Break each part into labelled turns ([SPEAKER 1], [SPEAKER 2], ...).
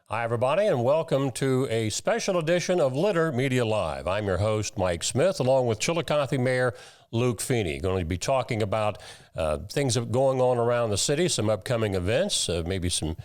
[SPEAKER 1] Hi, everybody, and welcome to a special edition of Litter Media Live. I'm your host, Mike Smith, along with Chillicothe Mayor Luke Feeney. Going to be talking about things going on around the city, some upcoming events, maybe some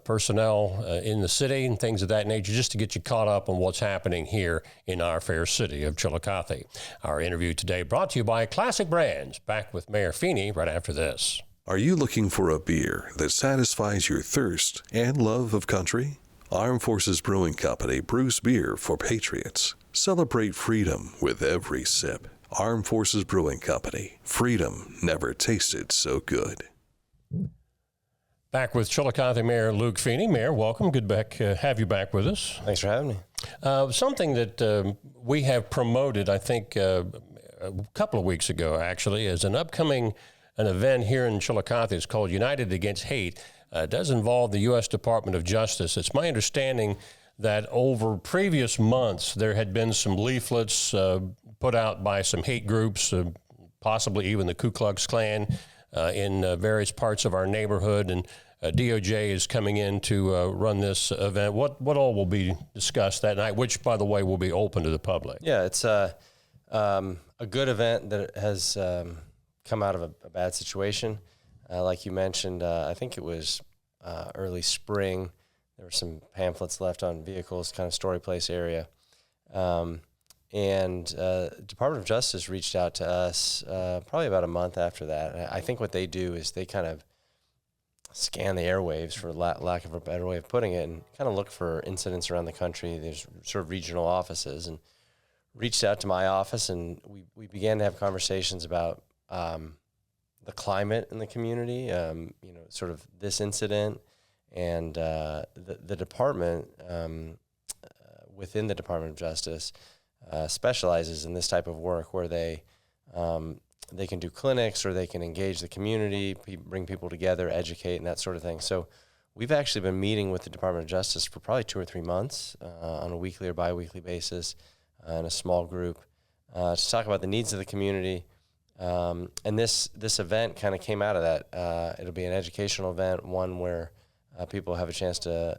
[SPEAKER 1] personnel in the city and things of that nature, just to get you caught up on what's happening here in our fair city of Chillicothe. Our interview today brought to you by Classic Brands. Back with Mayor Feeney right after this.
[SPEAKER 2] Are you looking for a beer that satisfies your thirst and love of country? Armed Forces Brewing Company brews beer for patriots. Celebrate freedom with every sip. Armed Forces Brewing Company. Freedom never tasted so good.
[SPEAKER 1] Back with Chillicothe Mayor Luke Feeney. Mayor, welcome. Good to have you back with us.
[SPEAKER 3] Thanks for having me.
[SPEAKER 1] Something that we have promoted, I think, a couple of weeks ago, actually, is an upcoming event here in Chillicothe. It's called United Against Hate. It does involve the U.S. Department of Justice. It's my understanding that over previous months there had been some leaflets put out by some hate groups, possibly even the Ku Klux Klan, in various parts of our neighborhood, and DOJ is coming in to run this event. What all will be discussed that night, which, by the way, will be open to the public?
[SPEAKER 3] Yeah, it's a good event that has come out of a bad situation. Like you mentioned, I think it was early spring. There were some pamphlets left on vehicles, kind of Story Place area. And Department of Justice reached out to us probably about a month after that. I think what they do is they kind of scan the airwaves, for lack of a better way of putting it, and kind of look for incidents around the country. There's sort of regional offices, and reached out to my office, and we began to have conversations about the climate in the community, sort of this incident, and the department within the Department of Justice specializes in this type of work, where they can do clinics, or they can engage the community, bring people together, educate, and that sort of thing. So we've actually been meeting with the Department of Justice for probably 2 or 3 months on a weekly or bi-weekly basis in a small group to talk about the needs of the community. And this event kind of came out of that. It'll be an educational event, one where people have a chance to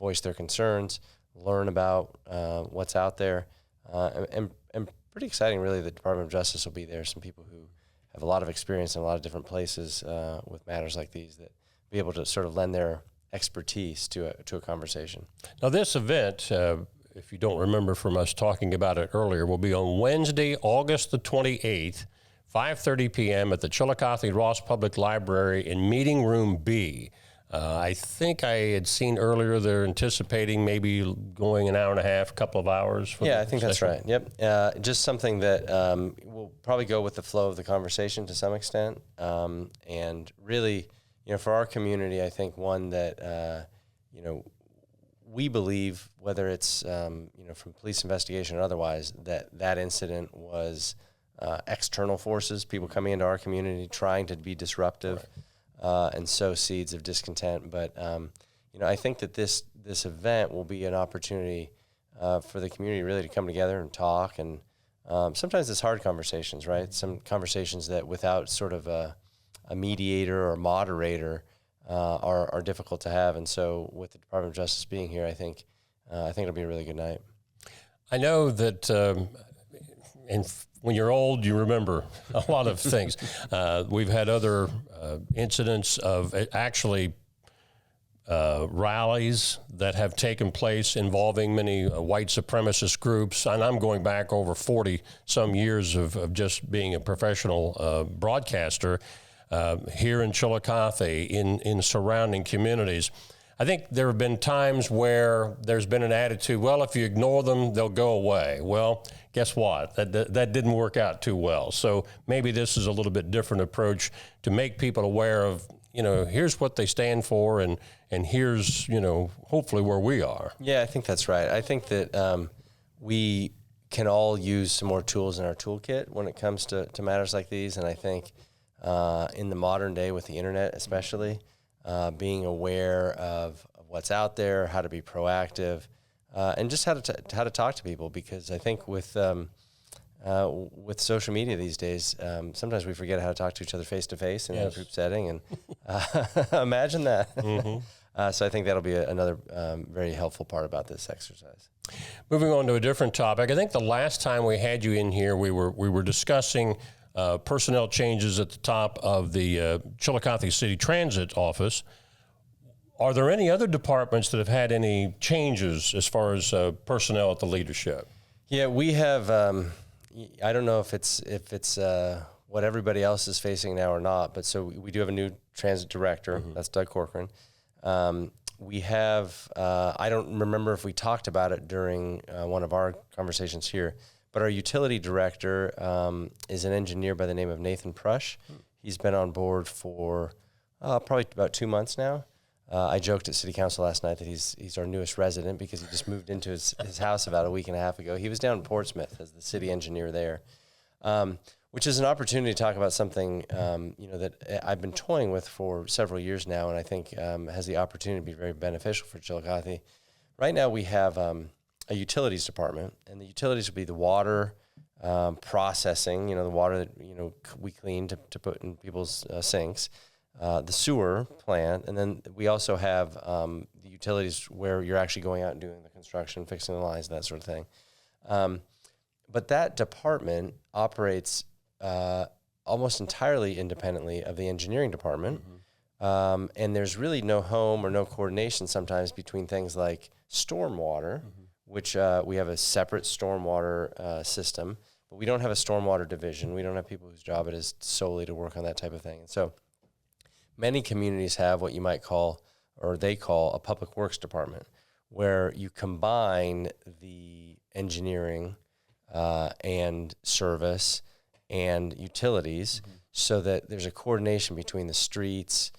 [SPEAKER 3] voice their concerns, learn about what's out there, and pretty exciting, really. The Department of Justice will be there. Some people who have a lot of experience in a lot of different places with matters like these, that be able to sort of lend their expertise to a conversation.
[SPEAKER 1] Now, this event, if you don't remember from us talking about it earlier, will be on Wednesday, August the 28th, 5:30 p.m. at the Chillicothe Ross Public Library in Meeting Room B. I think I had seen earlier they're anticipating maybe going an hour and a half, a couple of hours.
[SPEAKER 3] Yeah, I think that's right. Yep. Just something that will probably go with the flow of the conversation to some extent. And really, for our community, I think one that, we believe, whether it's from police investigation or otherwise, that incident was external forces, people coming into our community trying to be disruptive, and sow seeds of discontent. But I think that this event will be an opportunity for the community really to come together and talk. And sometimes it's hard conversations, right? Some conversations that without sort of a mediator or moderator are difficult to have. And so with the Department of Justice being here, I think it'll be a really good night.
[SPEAKER 1] I know that when you're old, you remember a lot of things. We've had other incidents of actually rallies that have taken place involving many white supremacist groups. And I'm going back over 40-some years of just being a professional broadcaster here in Chillicothe, in surrounding communities. I think there have been times where there's been an attitude, well, if you ignore them, they'll go away. Well, guess what? That didn't work out too well. So maybe this is a little bit different approach to make people aware of, here's what they stand for, and here's, hopefully where we are.
[SPEAKER 3] Yeah, I think that's right. I think that we can all use some more tools in our toolkit when it comes to matters like these. And I think in the modern day with the internet especially, being aware of what's out there, how to be proactive, and just how to talk to people. Because I think with social media these days, sometimes we forget how to talk to each other face to face in a group setting, and imagine that. Mm-hmm. So I think that'll be another very helpful part about this exercise.
[SPEAKER 1] Moving on to a different topic, I think the last time we had you in here, we were discussing personnel changes at the top of the Chillicothe City Transit office. Are there any other departments that have had any changes as far as personnel at the leadership?
[SPEAKER 3] Yeah, we have. I don't know if it's what everybody else is facing now or not, but so we do have a new transit director. Mm-hmm. That's Doug Corcoran. We have. I don't remember if we talked about it during one of our conversations here, but our utility director is an engineer by the name of Nathan Prush. He's been on board for probably about 2 months now. I joked at City Council last night that he's our newest resident because he just moved into his house about a week and a half ago. He was down in Portsmouth as the city engineer there, which is an opportunity to talk about something that I've been toying with for several years now, and I think has the opportunity to be very beneficial for Chillicothe. Right now we have a utilities department, and the utilities will be the water processing, the water that we clean to put in people's sinks. The sewer plant, and then we also have the utilities where you're actually going out and doing the construction, fixing the lines, that sort of thing. But that department operates almost entirely independently of the engineering department, and there's really no home or no coordination sometimes between things like stormwater, which we have a separate stormwater system, but we don't have a stormwater division. We don't have people whose job it is solely to work on that type of thing. And so many communities have what you might call, or they call, a public works department, where you combine the engineering and service and utilities so that there's a coordination between the streets,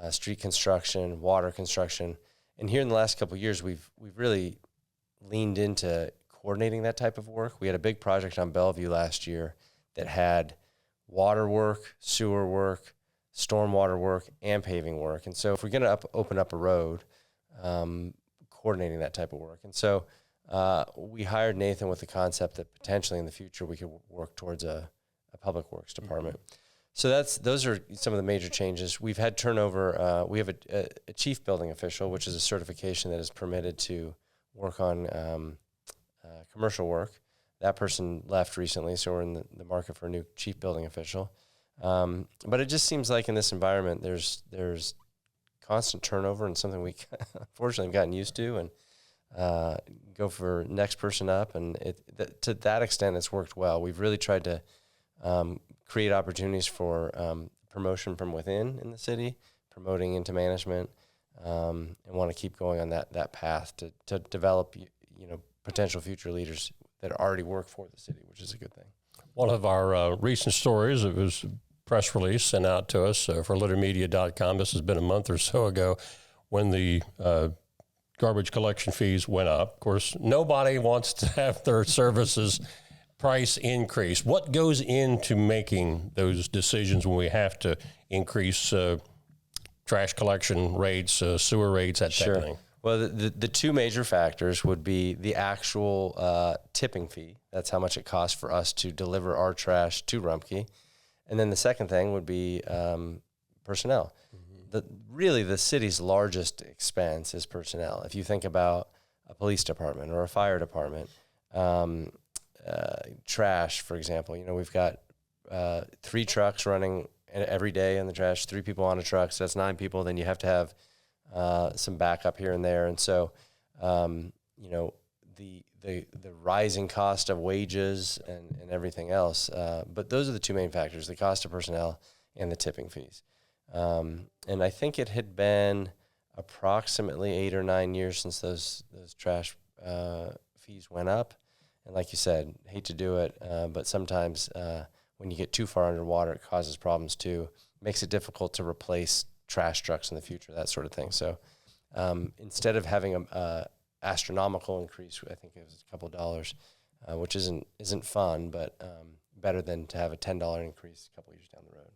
[SPEAKER 3] street construction, water construction. And here in the last couple of years, we've really leaned into coordinating that type of work. We had a big project on Bellevue last year that had water work, sewer work, stormwater work, and paving work. And so if we're going to open up a road, coordinating that type of work. And so we hired Nathan with the concept that potentially in the future we could work towards a public works department. So those are some of the major changes. We've had turnover. We have a chief building official, which is a certification that is permitted to work on commercial work. That person left recently, so we're in the market for a new chief building official. But it just seems like in this environment, there's constant turnover, and something we unfortunately have gotten used to, and go for next person up. And to that extent, it's worked well. We've really tried to create opportunities for promotion from within in the city, promoting into management, and want to keep going on that path to develop potential future leaders that already work for the city, which is a good thing.
[SPEAKER 1] One of our recent stories, it was a press release sent out to us for littermedia.com. This has been a month or so ago when the garbage collection fees went up. Of course, nobody wants to have their services price increase. What goes into making those decisions when we have to increase trash collection rates, sewer rates, that type of thing?
[SPEAKER 3] Well, the two major factors would be the actual tipping fee. That's how much it costs for us to deliver our trash to Rumpke. And then the second thing would be personnel. Really, the city's largest expense is personnel. If you think about a police department or a fire department, trash, for example, we've got 3 trucks running every day in the trash, 3 people on a truck, so that's 9 people. Then you have to have some backup here and there. And so, the rising cost of wages and everything else. But those are the two main factors, the cost of personnel and the tipping fees. And I think it had been approximately 8 or 9 years since those trash fees went up. And like you said, hate to do it, but sometimes when you get too far underwater, it causes problems too. It makes it difficult to replace trash trucks in the future, that sort of thing. So instead of having a astronomical increase, I think it was a couple of dollars, which isn't fun, but better than to have a $10 increase a couple of years down the road.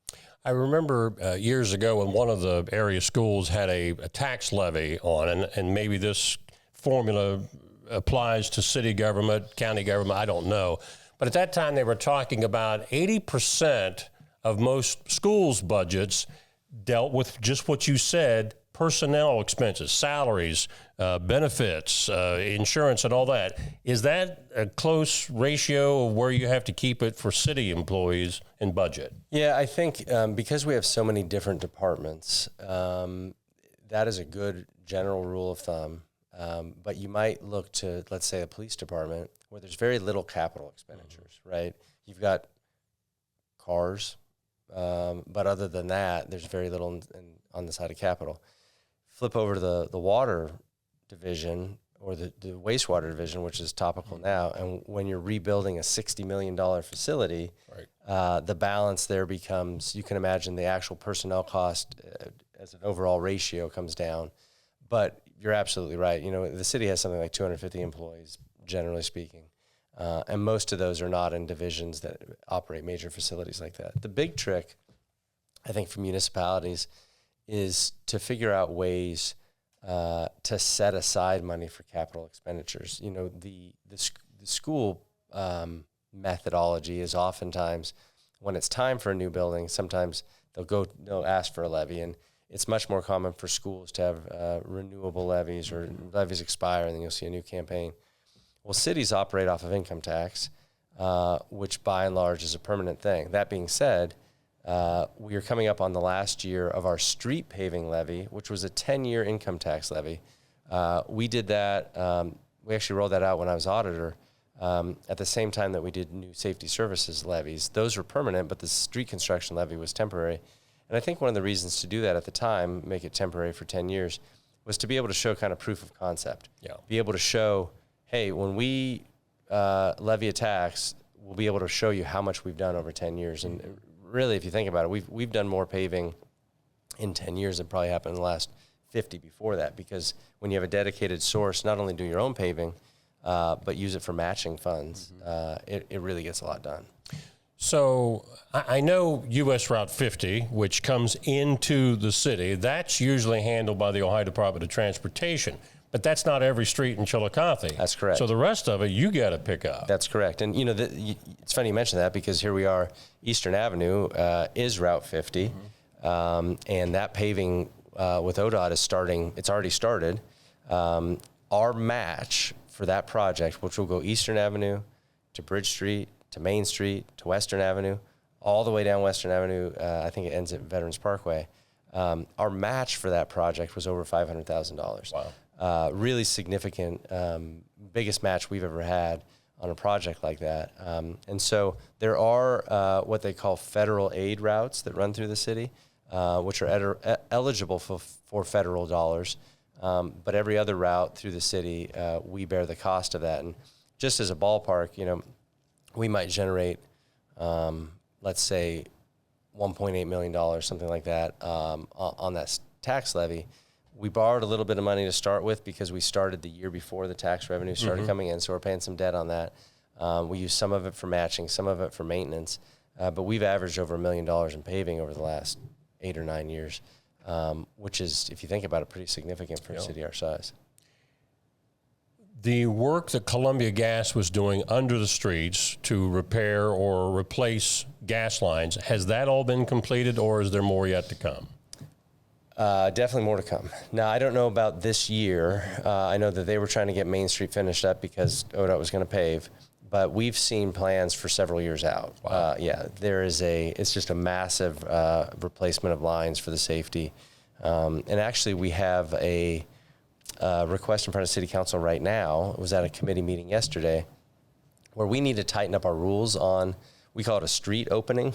[SPEAKER 1] I remember years ago when one of the area schools had a tax levy on, and maybe this formula applies to city government, county government, I don't know. But at that time, they were talking about 80% of most schools' budgets dealt with just what you said, personnel expenses, salaries, benefits, insurance, and all that. Is that a close ratio of where you have to keep it for city employees in budget?
[SPEAKER 3] Yeah, I think because we have so many different departments, that is a good general rule of thumb. But you might look to, let's say, a police department where there's very little capital expenditures, right? You've got cars, but other than that, there's very little on the side of capital. Flip over to the water division or the wastewater division, which is topical now, and when you're rebuilding a $60 million facility, right. The balance there becomes, you can imagine the actual personnel cost as an overall ratio comes down. But you're absolutely right. You know, the city has something like 250 employees, generally speaking. And most of those are not in divisions that operate major facilities like that. The big trick, I think, for municipalities is to figure out ways to set aside money for capital expenditures. You know, the school methodology is oftentimes when it's time for a new building, sometimes they'll ask for a levy, and it's much more common for schools to have renewable levies or levies expire and then you'll see a new campaign. Well, cities operate off of income tax, which by and large is a permanent thing. That being said, we are coming up on the last year of our street paving levy, which was a 10-year income tax levy. We did that. We actually rolled that out when I was auditor at the same time that we did new safety services levies. Those were permanent, but the street construction levy was temporary. And I think one of the reasons to do that at the time, make it temporary for 10 years, was to be able to show kind of proof of concept. Yeah. Be able to show, hey, when we levy a tax, we'll be able to show you how much we've done over 10 years. And really, if you think about it, we've done more paving in 10 years than probably happened in the last 50 before that, because when you have a dedicated source, not only do your own paving, but use it for matching funds, it really gets a lot done.
[SPEAKER 1] So I know U.S. Route 50, which comes into the city, that's usually handled by the Ohio Department of Transportation, but that's not every street in Chillicothe.
[SPEAKER 3] That's correct.
[SPEAKER 1] So the rest of it, you got to pick up.
[SPEAKER 3] That's correct. And, you know, it's funny you mention that, because here we are, Eastern Avenue is Route 50, and that paving with ODOT is starting, it's already started. Our match for that project, which will go Eastern Avenue to Bridge Street, to Main Street, to Western Avenue, all the way down Western Avenue. I think it ends at Veterans Parkway. Our match for that project was over $500,000. Wow. Really significant, biggest match we've ever had on a project like that. And so there are what they call federal aid routes that run through the city, which are eligible for federal dollars. But every other route through the city, we bear the cost of that. And just as a ballpark, you know, we might generate, let's say, $1.8 million, something like that, on that tax levy. We borrowed a little bit of money to start with because we started the year before the tax revenue started coming in, so we're paying some debt on that. We use some of it for matching, some of it for maintenance, but we've averaged over $1 million in paving over the last 8 or 9 years, which is, if you think about it, pretty significant for a city our size.
[SPEAKER 1] The work that Columbia Gas was doing under the streets to repair or replace gas lines, has that all been completed, or is there more yet to come?
[SPEAKER 3] Definitely more to come. Now, I don't know about this year. I know that they were trying to get Main Street finished up because ODOT was going to pave, but we've seen plans for several years out. Wow. It's just a massive replacement of lines for the safety. And actually, we have a request in front of City Council right now. It was at a committee meeting yesterday where we need to tighten up our rules on, we call it a street opening.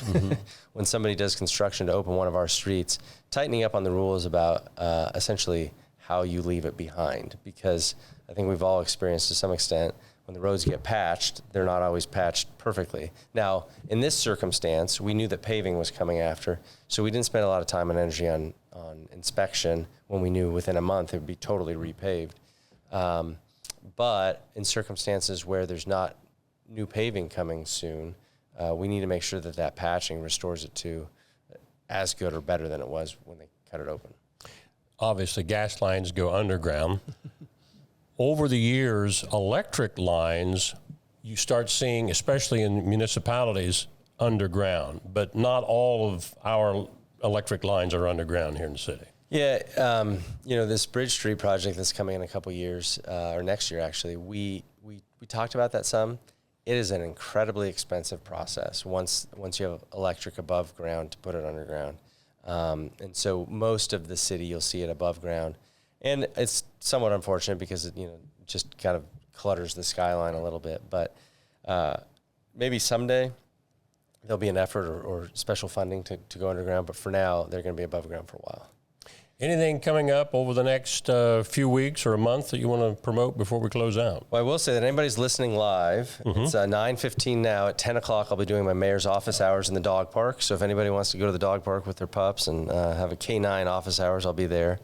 [SPEAKER 3] When somebody does construction to open one of our streets, tightening up on the rules about essentially how you leave it behind. Because I think we've all experienced to some extent, when the roads get patched, they're not always patched perfectly. Now, in this circumstance, we knew that paving was coming after, so we didn't spend a lot of time and energy on inspection when we knew within a month it would be totally repaved. But in circumstances where there's not new paving coming soon, we need to make sure that that patching restores it to as good or better than it was when they cut it open.
[SPEAKER 1] Obviously, gas lines go underground. Over the years, electric lines, you start seeing, especially in municipalities, underground. But not all of our electric lines are underground here in the city.
[SPEAKER 3] Yeah, this Bridge Street project that's coming in a couple years, or next year actually, we talked about that some. It is an incredibly expensive process once you have electric above ground to put it underground. And so most of the city, you'll see it above ground. And it's somewhat unfortunate because it, just kind of clutters the skyline a little bit. But maybe someday there'll be an effort or special funding to go underground. But for now, they're going to be above ground for a while.
[SPEAKER 1] Anything coming up over the next few weeks or a month that you want to promote before we close out?
[SPEAKER 3] Well, I will say that anybody's listening live, it's 9:15 now. At 10 o'clock, I'll be doing my mayor's office hours in the dog park. So if anybody wants to go to the dog park with their pups and have a K9 office hours, I'll be there.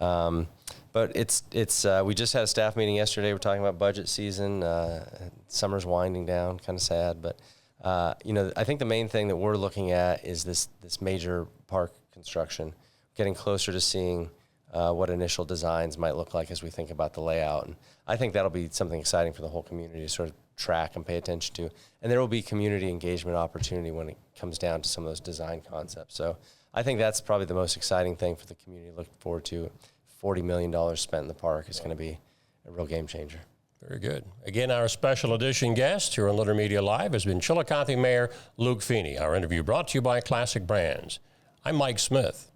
[SPEAKER 3] But it's we just had a staff meeting yesterday. We're talking about budget season. Summer's winding down, kind of sad. But, I think the main thing that we're looking at is this major park construction, getting closer to seeing what initial designs might look like as we think about the layout. And I think that'll be something exciting for the whole community to sort of track and pay attention to. And there will be community engagement opportunity when it comes down to some of those design concepts. So I think that's probably the most exciting thing for the community to look forward to. $40 million spent in the park is going to be a real game changer.
[SPEAKER 1] Very good. Again, our special edition guest here on Litter Media Live has been Chillicothe Mayor Luke Feeney. Our interview brought to you by Classic Brands. I'm Mike Smith.